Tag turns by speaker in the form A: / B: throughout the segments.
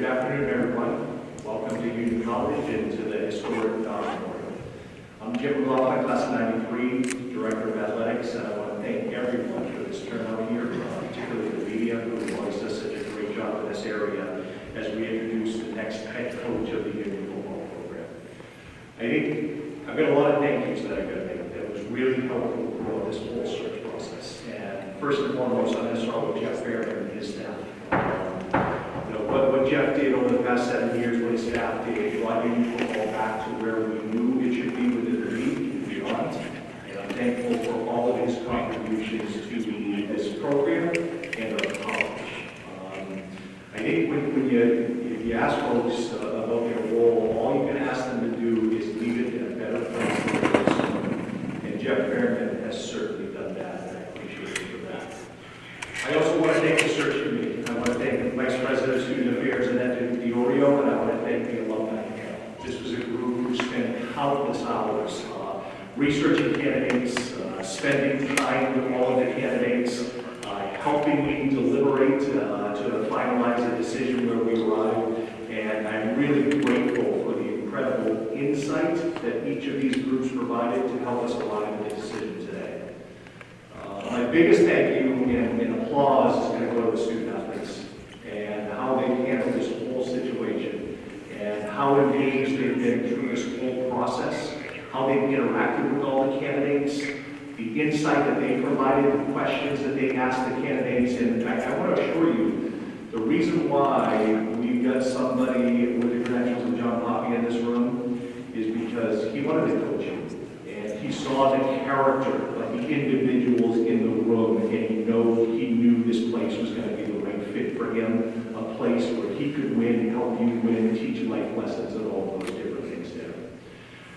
A: afternoon, everyone. Welcome to Union College and to the historic Don Memorial. I'm Jim McLaughlin, class of '93, Director of Athletics, and I want to thank everyone for this turnout here, particularly the media, who always does such a great job in this area as we introduce the next head coach of the Union football program. I think I've got a lot of thank yous that I've got to make that was really helpful throughout this whole search process. And first and foremost, I'm going to start with Jeff Fairman and his staff. What Jeff did over the past 7 years, what his staff did, brought Union football back to where we knew it should be within the league and beyond. And I'm thankful for all of his contributions to this program and our college. I think if you ask folks about their role, all you can ask them to do is leave it in a better place than it is. And Jeff Fairman has certainly done that, and I appreciate him for that. I also want to thank the search committee. I want to thank the Vice President of Student Affairs, Annette Diorio, and I want to thank the alumni panel. This was a group who spent countless hours researching candidates, spending time with all of the candidates, helping me deliberate to finalize a decision where we arrived. And I'm really grateful for the incredible insight that each of these groups provided to help us arrive at the decision today. My biggest thank you and applause is going to go to the student athletes and how they handled this whole situation and how engaged they've been through this whole process, how they've interacted with all the candidates, the insight that they provided, the questions that they asked the candidates. And in fact, I want to assure you, the reason why we've got somebody with the credentials of Jon Poppe in this room is because he wanted to coach him. And he saw the character of the individuals in the room, and he knew this place was going to be the right fit for him, a place where he could win, help you win, teach life lessons, and all those different things there.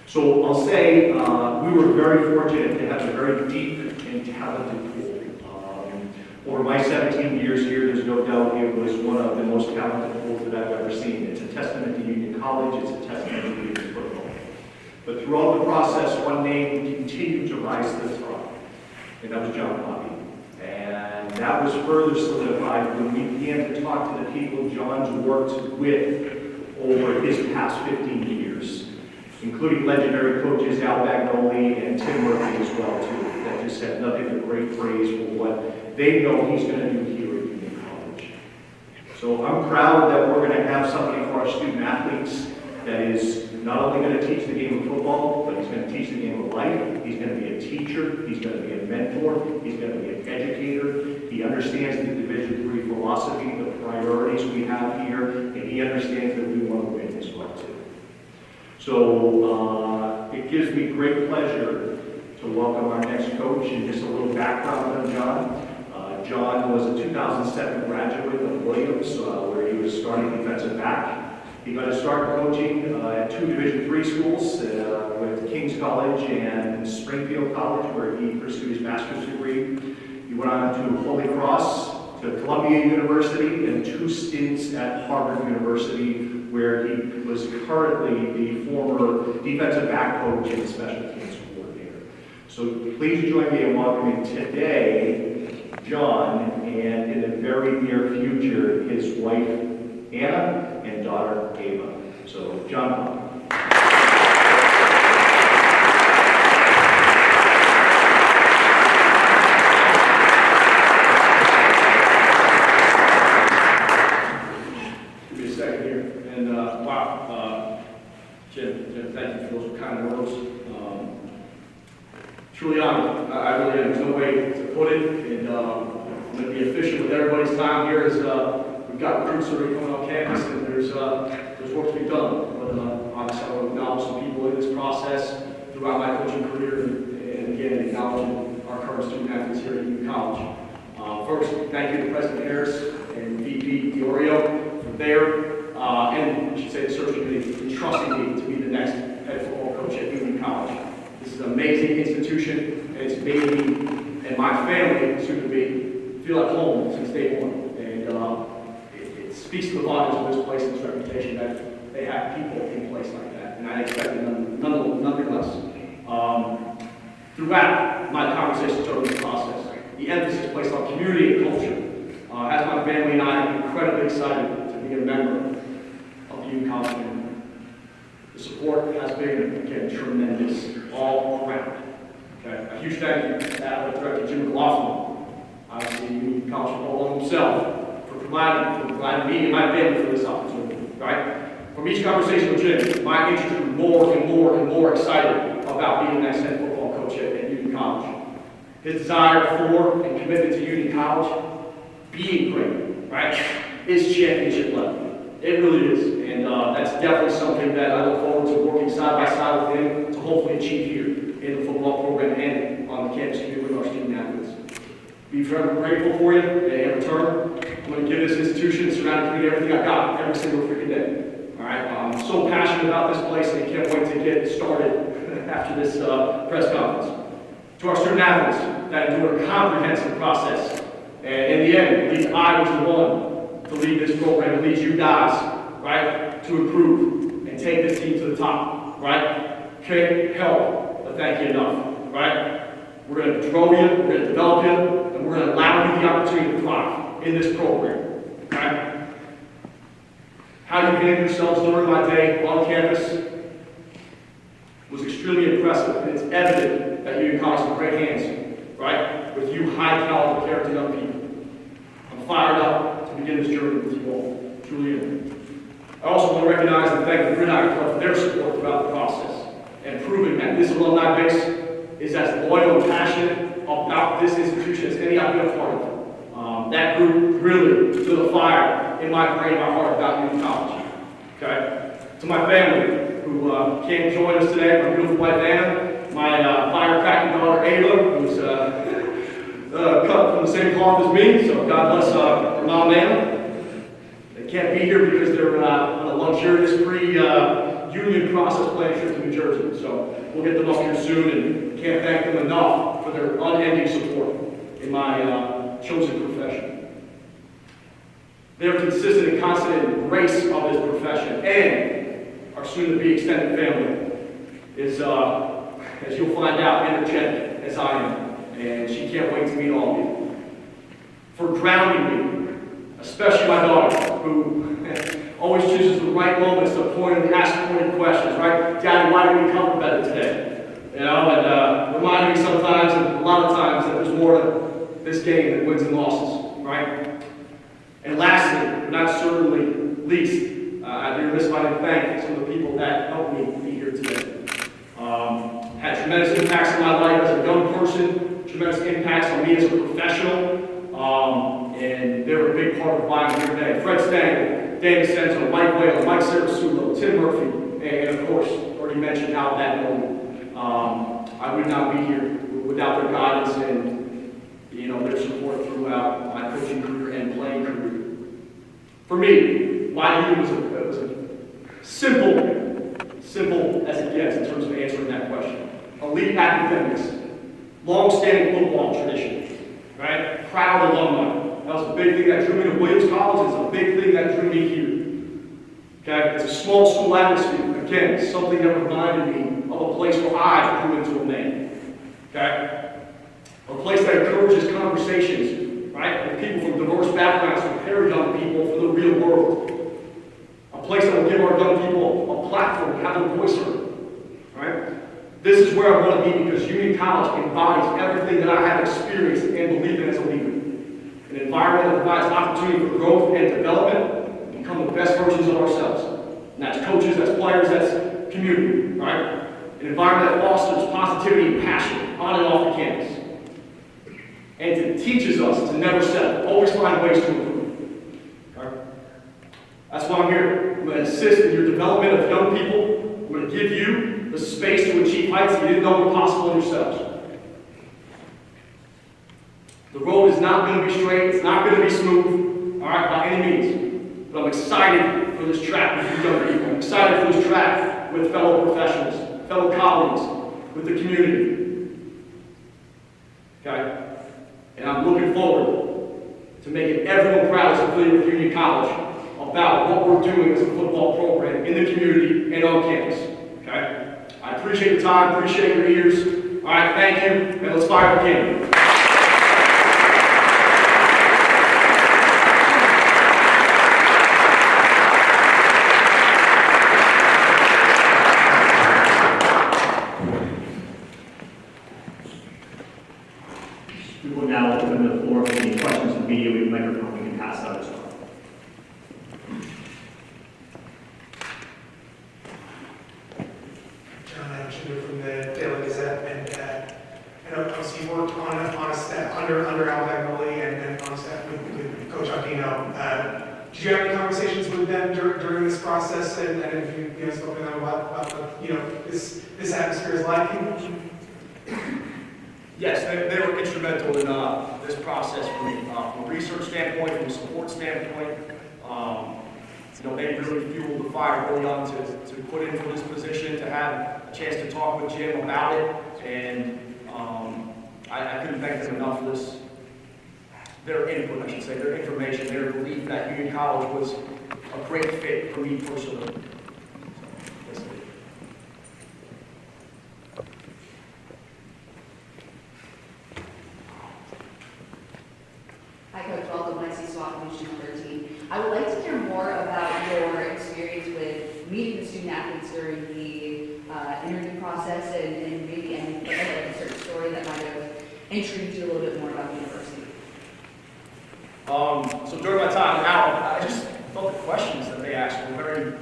A: So I'll say we were very fortunate to have a very deep and talented pool. Over my 17 years here, there's no doubt it was one of the most talented pools that I've ever seen. It's a testament to Union College, it's a testament to Union football. But throughout the process, one name continued to rise to the top, and that was Jon Poppe. And that was further solidified when we began to talk to the people Jon's worked with over his past 15 years, including legendary coaches Al Bagnoli and Tim Murphy as well, too, that just had nothing but great praise for what they know he's going to do here at Union College. So I'm proud that we're going to have somebody for our student athletes that is not only going to teach the game of football, but he's going to teach the game of life. He's going to be a teacher. He's going to be a mentor. He's going to be an educator. He understands the Division III philosophy, the priorities we have here, and he understands that we want to win as well, too. So it gives me great pleasure to welcome our next coach, and just a little background on Jon. Jon was a 2007 graduate of Williams, where he was starting defensive back. He got his start coaching at 2 Division III schools with King's College and Springfield College, where he pursued his master's degree. He went on to Holy Cross, to Columbia University, and 2 stints at Harvard University, where he was currently the former defensive back coach and special teams coordinator. So please join me in welcoming today Jon, and in the very near future, his wife Anna and daughter Ava. So Jon.
B: Jim, thank you for those kind words. Truly honored. I really have no way to put it, and I'm going to be efficient with everybody's time here. As we've got recruits that are coming on campus, and there's work to be done. But obviously, I want to acknowledge some people in this process throughout my coaching career, and again, acknowledging our current student athletes here at Union College. First, thank you to President Harris and VP Diorio for their, and I should say the search committee, entrusting me to be the next head football coach at Union College. This is an amazing institution, and it's made me and my family, soon to be, feel at home since day one. And it speaks to the volumes of this place and its reputation that they have people in place like that, and I expect it nonetheless. Throughout my conversations during this process, the emphasis placed on community and culture has my family and I incredibly excited to be a member Union College community. The support has been, again, tremendous all around. Okay? A huge thank you to Athletic Director Jim McLaughlin, obviously Union College football himself, for providing me and my family for this opportunity. Right? From each conversation with Jim, my interest grew more and more and more excited about being the next head football coach at Union College. His desire for and commitment to Union College, being great, right, is championship level. It really is, and that's definitely something that I look forward to working side by side with him to hopefully achieve here in the football program and on the campus community with our student athletes. Be forever grateful for you, and in return, I'm going to give this institution and surrounding community everything I got every single freaking day. All right, I'm so passionate about this place, and I can't wait to get started after this press conference. To our student athletes that endured a comprehensive process, and in the end, at least I was the one to lead this program, and lead you guys, right, to improve and take this team to the top, right? Can't help but thank you enough, right? We're going to grow you, we're going to develop you, and we're going to allow you the opportunity to thrive in this program, right? How you handle yourselves during my day on campus was extremely impressive, and it's evident that Union College is in great hands, right? With you high-caliber character young people. I'm fired up to begin this journey with you all. Truly am. I also want to recognize and thank the Gridiron Club for their support throughout the process, and proving that this alumni base is as loyal and passionate about this institution as any I've been a part of. That group really lit a fire in my brain, my heart about Union College. Okay? To my family, who can't join us today, my beautiful wife Anna, my firecracking daughter Ava, who's cut from the same cloth as me, so God bless her mom Anna. They can't be here because they're on a luxurious pre-union process planning trip to New Jersey, so we'll get them up here soon, and can't thank them enough for their unending support in my chosen profession. Their consistent and constant embrace of this profession and our soon-to-be extended family is, as you'll find out, energetic as I am, and she can't wait to meet all of you. For grounding me, especially my daughter, who always chooses the right moments to pointedly ask pointed questions, right? Daddy, why did we cover better today? You know, and remind me sometimes, and a lot of times, that there's more to this game than wins and losses, right? And lastly, but not certainly least, I'd be remiss if I didn't thank some of the people that helped me be here today. Had tremendous impacts on my life as a young person, tremendous impacts on me as a professional, and they were a big part of why I'm here today. Fred Stang, David Senzo, Mike Whalen, Mike Sarasulo, Tim Murphy, and of course, already mentioned how that moment. I would not be here without their guidance and their support throughout my coaching career and playing career. For me, my union was a simple as it gets in terms of answering that question. Elite academics, long-standing football tradition, right? Proud alumni. That was a big thing that drew me to Williams College. It's a big thing that drew me here. Okay? It's a small school atmosphere. Again, something that reminded me of a place where I grew into a man. Okay? A place that encourages conversations, right, with people from diverse backgrounds, to prepare young people for the real world. A place that will give our young people a platform to have their voice heard, right? This is where I want to be because Union College embodies everything that I have experienced and believed in as a leader. An environment that provides opportunity for growth and development, and become the best versions of ourselves. And that's coaches, that's players, that's community, right? An environment that fosters positivity and passion on and off the campus. And it teaches us to never settle, always find ways to improve. Okay? That's why I'm here. I'm going to assist in your development of young people. I'm going to give you the space to achieve heights you didn't know were possible in yourselves. The road is not going to be straight. It's not going to be smooth, all right, by any means. But I'm excited for this track with you young people. I'm excited for this track with fellow professionals, fellow colleagues, with the community. Okay? And I'm looking forward to making everyone proud as affiliated with Union College about what we're doing as a football program in the community and on campus. Okay? I appreciate your time, appreciate your ears. All right, thank you, and let's fire the cannon.
C: We will now open the floor for any questions from the media. We have a microphone we can pass out as well.
D: Jon Poppe from the Daily Gazette, and I know obviously you worked on a staff under Al Bagnoli and on a staff with Coach Aldino. Did you have any conversations with them during this process, and if you spoke to them about this atmosphere is like?
B: Yes, they were instrumental in this process from a research standpoint, from a support standpoint. They really fueled the fire early on to put in for this position, to have a chance to talk with Jim about it, and I couldn't thank them enough for this. Their input, I should say, their information, their belief that Union College was a great fit for me personally.
E: Hi, Coach. Welcome. Lexi Swap, Mission 13. I would like to hear more about your experience with meeting the student athletes during the interview process, and maybe a certain story that might have intrigued you a little bit more about the university.
B: So during my time out, I just thought the questions that they asked were very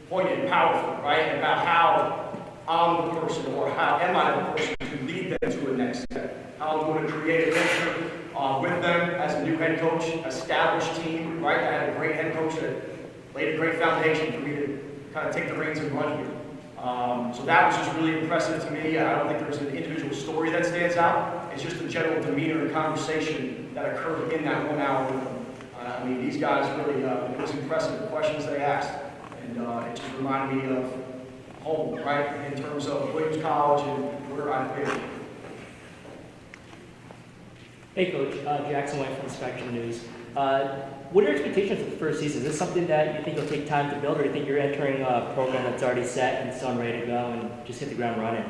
B: poignant and powerful, right? About how I'm the person, or how am I the person to lead them to a next step? How I'm going to create a culture with them as a new head coach, established team, right? I had a great head coach that laid a great foundation for me to kind of take the reins and run here. So that was just really impressive to me. I don't think there's an individual story that stands out. It's just the general demeanor and conversation that occurred in that 1 hour with them. These guys really, it was impressive, the questions they asked. And it just reminded me of home, right? In terms of Williams College and where I've been.
F: Hey Coach, Jackson White from Spectrum News. What are your expectations for the first season? Is this something that you think will take time to build, or do you think you're entering a program that's already set and still ready to go and just hit the ground running?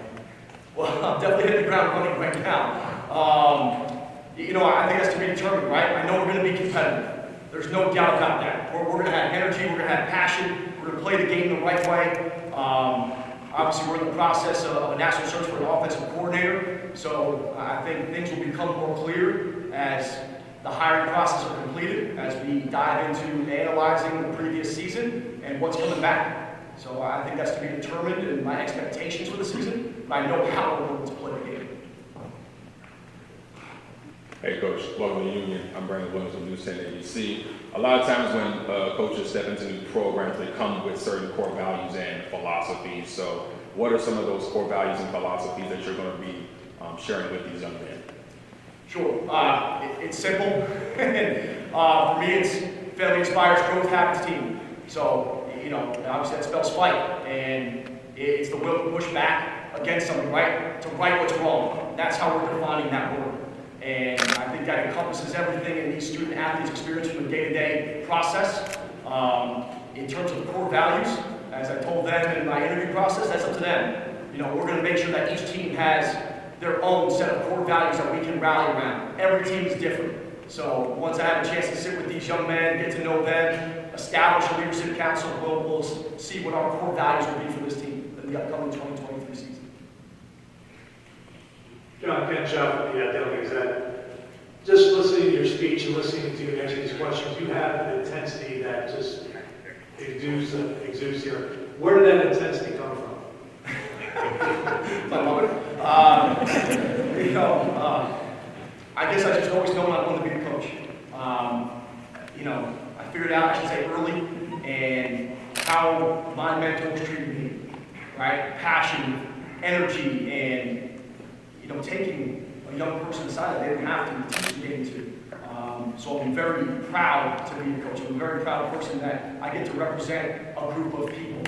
B: Well, I'm definitely hitting the ground running right now. I think that's to be determined, right? I know we're going to be competitive. There's no doubt about that. We're going to have energy, we're going to have passion, we're going to play the game the right way. Obviously, we're in the process of a national search for an offensive coordinator, so I think things will become more clear as the hiring process is completed, as we dive into analyzing the previous season and what's coming back. So I think that's to be determined in my expectations for the season, but I know how we're going to play the game.
G: Hey Coach, welcome to Union. I'm Brandon Williams of News 10 ABC. A lot of times when coaches step into new programs, they come with certain core values and philosophies. So what are some of those core values and philosophies that you're going to be sharing with these young men?
B: Sure. It's simple. For me, it's family inspires growth, happens team. So, obviously that spells fight. And it's the will to push back against something, right? To right what's wrong. That's how we're defining that word. And I think that encompasses everything in these student athletes' experience from the day-to-day process. In terms of core values, as I told them in my interview process, that's up to them. We're going to make sure that each team has their own set of core values that we can rally around. Every team is different. So once I have a chance to sit with these young men, get to know them, establish a leadership council, we'll see what our core values will be for this team in the upcoming 2023 season.
D: John, Ken Shaw from the Daily Gazette. Just listening to your speech and listening to you answer these questions, you have an intensity that just exudes here. Where did that intensity come from?
B: My mother. I guess I just always known I wanted to be a coach. I figured out, I should say, early, and how my mentors treated me, right? Passion, energy, and taking a young person aside that they didn't have to teach the game to. So I'm very proud to be a coach. I'm a very proud person that I get to represent a group of people.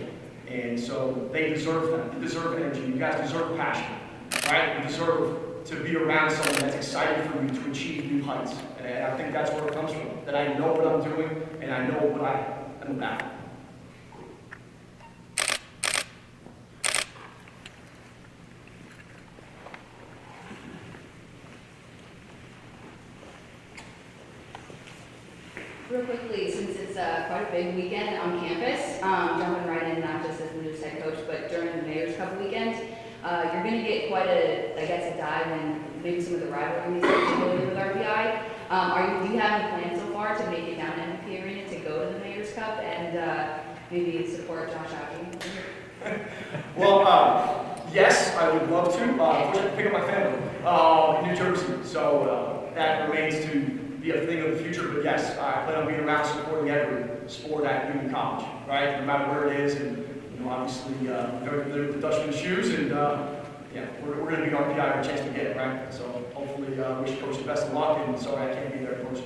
B: And so they deserve that. They deserve energy. You guys deserve passion, right? You deserve to be around someone that's excited for you to achieve new heights. And I think that's where it comes from, that I know what I'm doing and I know what I'm about.
E: Real quickly, since it's quite a big weekend on campus, jumping right in, not just as the news head coach, but during the Mayor's Cup weekend, you're going to get quite a dive in maybe some of the rivalries that Do you have any plans so far to make it down to MP Arena to go to the Mayor's Cup and maybe support Josh Allen?
B: Well, yes, I would love to. Unfortunately, I have to pick up my family in New Jersey, so that remains to be a thing of the future. But yes, I plan on being around supporting every sport at Union College, right? No matter where it is, and obviously very familiar with the Dutchman's shoes, and yeah, we're going to be RPI every chance we get, right? So hopefully, wish Coach the best of luck, and sorry I can't be there in person.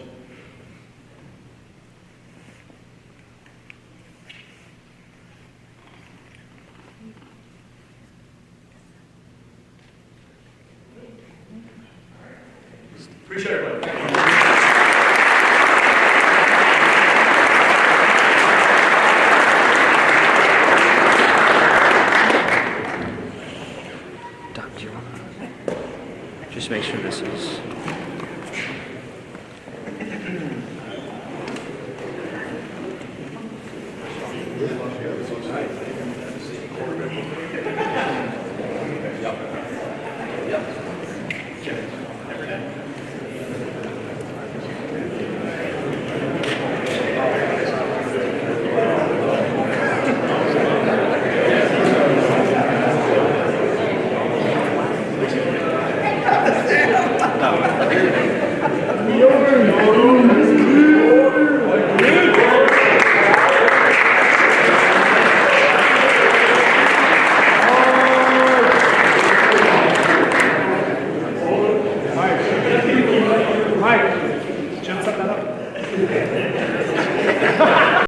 B: Appreciate it, buddy. Thank you.
H: Just make sure this is.
D: Mike, jump that up.